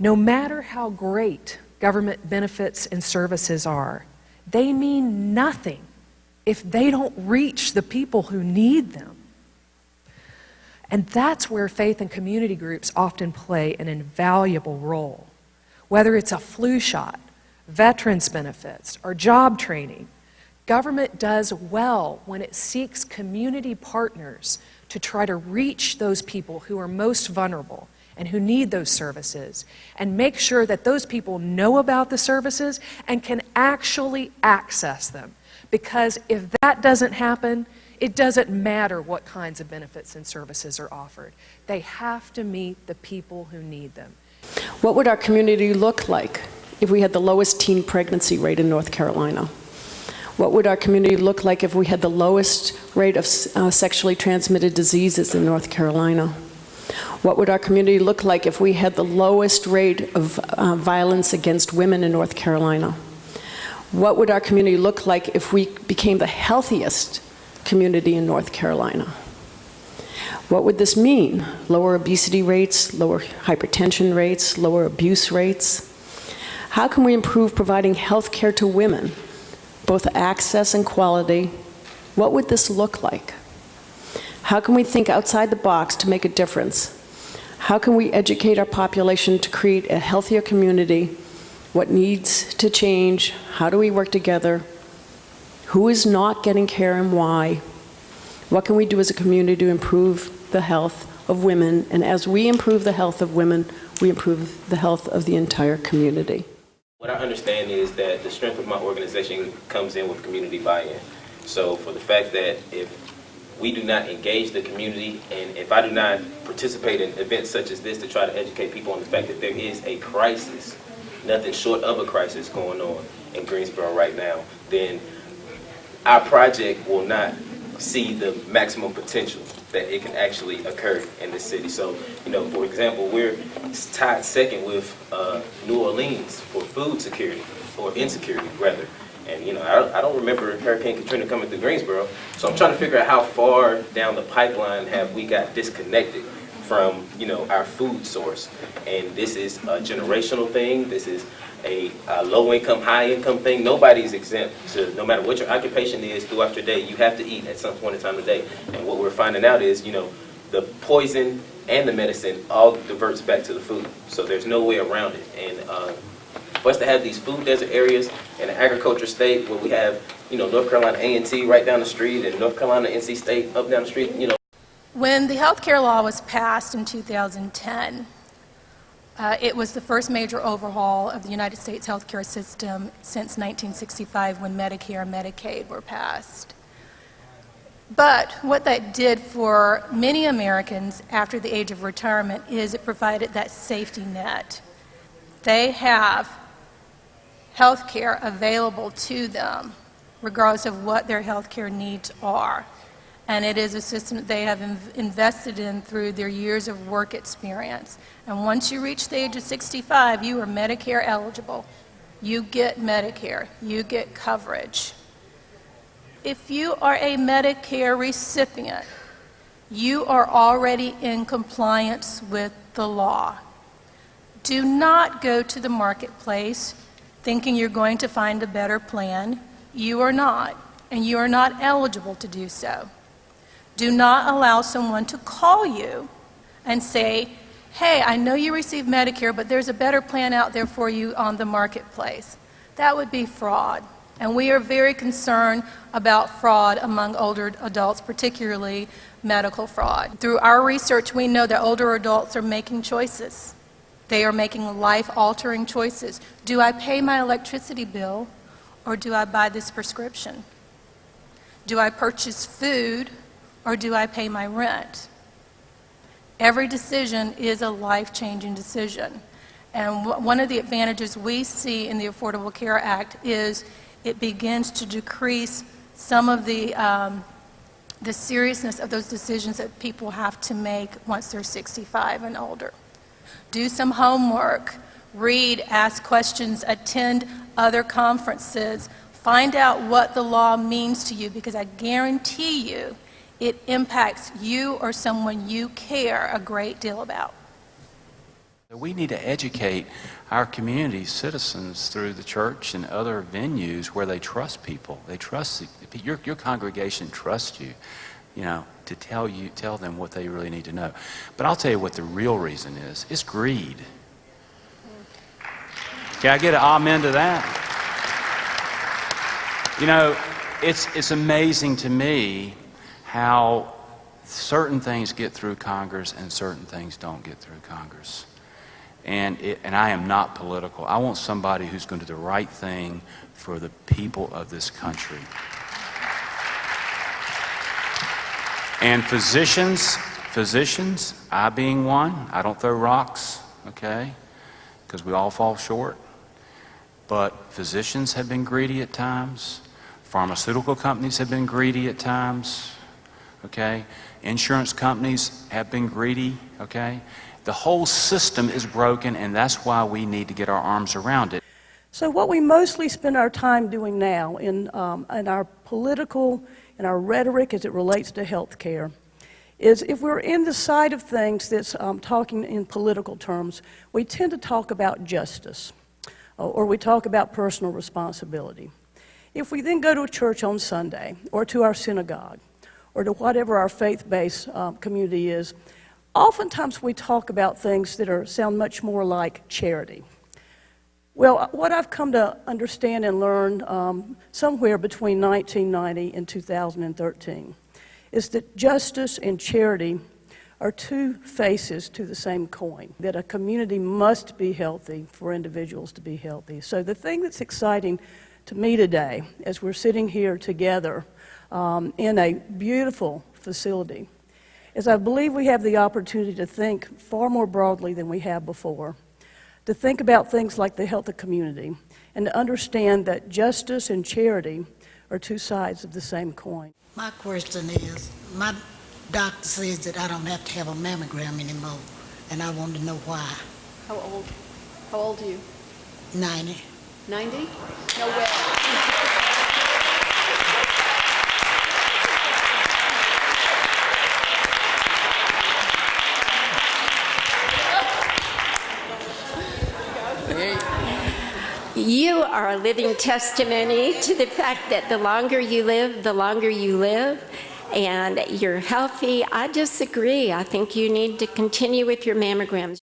No matter how great government benefits and services are, they mean nothing if they don't reach the people who need them. And that's where faith and community groups often play an invaluable role. Whether it's a flu shot, veterans benefits, or job training, government does well when it seeks community partners to try to reach those people who are most vulnerable and who need those services, and make sure that those people know about the services and can actually access them. Because if that doesn't happen, it doesn't matter what kinds of benefits and services are offered. They have to meet the people who need them. What would our community look like if we had the lowest teen pregnancy rate in North Carolina? What would our community look like if we had the lowest rate of sexually transmitted diseases in North Carolina? What would our community look like if we had the lowest rate of violence against women in North Carolina? What would our community look like if we became the healthiest community in North Carolina? What would this mean? Lower obesity rates, lower hypertension rates, lower abuse rates? How can we improve providing health care to women, both access and quality? What would this look like? How can we think outside the box to make a difference? How can we educate our population to create a healthier community? What needs to change? How do we work together? Who is not getting care and why? What can we do as a community to improve the health of women? And as we improve the health of women, we improve the health of the entire community. What I understand is that the strength of my organization comes in with community buy-in. So for the fact that if we do not engage the community, and if I do not participate in events such as this to try to educate people on the fact that there is a crisis, nothing short of a crisis going on in Greensboro right now, then our project will not see the maximum potential that it can actually occur in the city. So, for example, we're tied second with New Orleans for food security, or insecurity rather. And I don't remember Hurricane Katrina coming through Greensboro, so I'm trying to figure out how far down the pipeline have we got disconnected from our food source. And this is a generational thing. This is a low-income, high-income thing. Nobody's exempt to, no matter what your occupation is throughout your day, you have to eat at some point in time of the day. And what we're finding out is, the poison and the medicine all diverts back to the food. So there's no way around it. And for us to have these food desert areas in an agriculture state where we have, North Carolina A&T right down the street and North Carolina NC State up down the street, When the health care law was passed in 2010, it was the first major overhaul of the United States healthcare system since 1965 when Medicare and Medicaid were passed. But what that did for many Americans after the age of retirement is it provided that safety net. They have health care available to them regardless of what their health care needs are. And it is a system that they have invested in through their years of work experience. And once you reach the age of 65, you are Medicare eligible. You get Medicare. You get coverage. If you are a Medicare recipient, you are already in compliance with the law. Do not go to the marketplace thinking you're going to find a better plan. You are not, and you are not eligible to do so. Do not allow someone to call you and say, hey, I know you receive Medicare, but there's a better plan out there for you on the marketplace. That would be fraud. And we are very concerned about fraud among older adults, particularly medical fraud. Through our research, we know that older adults are making choices. They are making life-altering choices. Do I pay my electricity bill, or do I buy this prescription? Do I purchase food, or do I pay my rent? Every decision is a life-changing decision. And one of the advantages we see in the Affordable Care Act is it begins to decrease some of the seriousness of those decisions that people have to make once they're 65 and older. Do some homework, read, ask questions, attend other conferences, find out what the law means to you, because I guarantee you it impacts you or someone you care a great deal about. We need to educate our community citizens through the church and other venues where they trust people. They trust your congregation trusts you, to tell them what they really need to know. But I'll tell you what the real reason is. It's greed. Can I get an amen to that? It's amazing to me how certain things get through Congress and certain things don't get through Congress. And I am not political. I want somebody who's going to do the right thing for the people of this country. And physicians, I being one, I don't throw rocks, okay, because we all fall short. But physicians have been greedy at times. Pharmaceutical companies have been greedy at times, okay. Insurance companies have been greedy, okay. The whole system is broken, and that's why we need to get our arms around it. So what we mostly spend our time doing now in our political and our rhetoric as it relates to health care is if we're in the side of things that's talking in political terms, we tend to talk about justice or we talk about personal responsibility. If we then go to a church on Sunday or to our synagogue or to whatever our faith-based community is, oftentimes we talk about things that sound much more like charity. Well, what I've come to understand and learn somewhere between 1990 and 2013 is that justice and charity are two faces to the same coin, that a community must be healthy for individuals to be healthy. So the thing that's exciting to me today, as we're sitting here together in a beautiful facility, is I believe we have the opportunity to think far more broadly than we have before, to think about things like the health of community, and to understand that justice and charity are two sides of the same coin. My question is, my doctor says that I don't have to have a mammogram anymore, and I want to know why. How old are you? 90. 90? No way. You are a living testimony to the fact that the longer you live, and you're healthy. I disagree. I think you need to continue with your mammograms.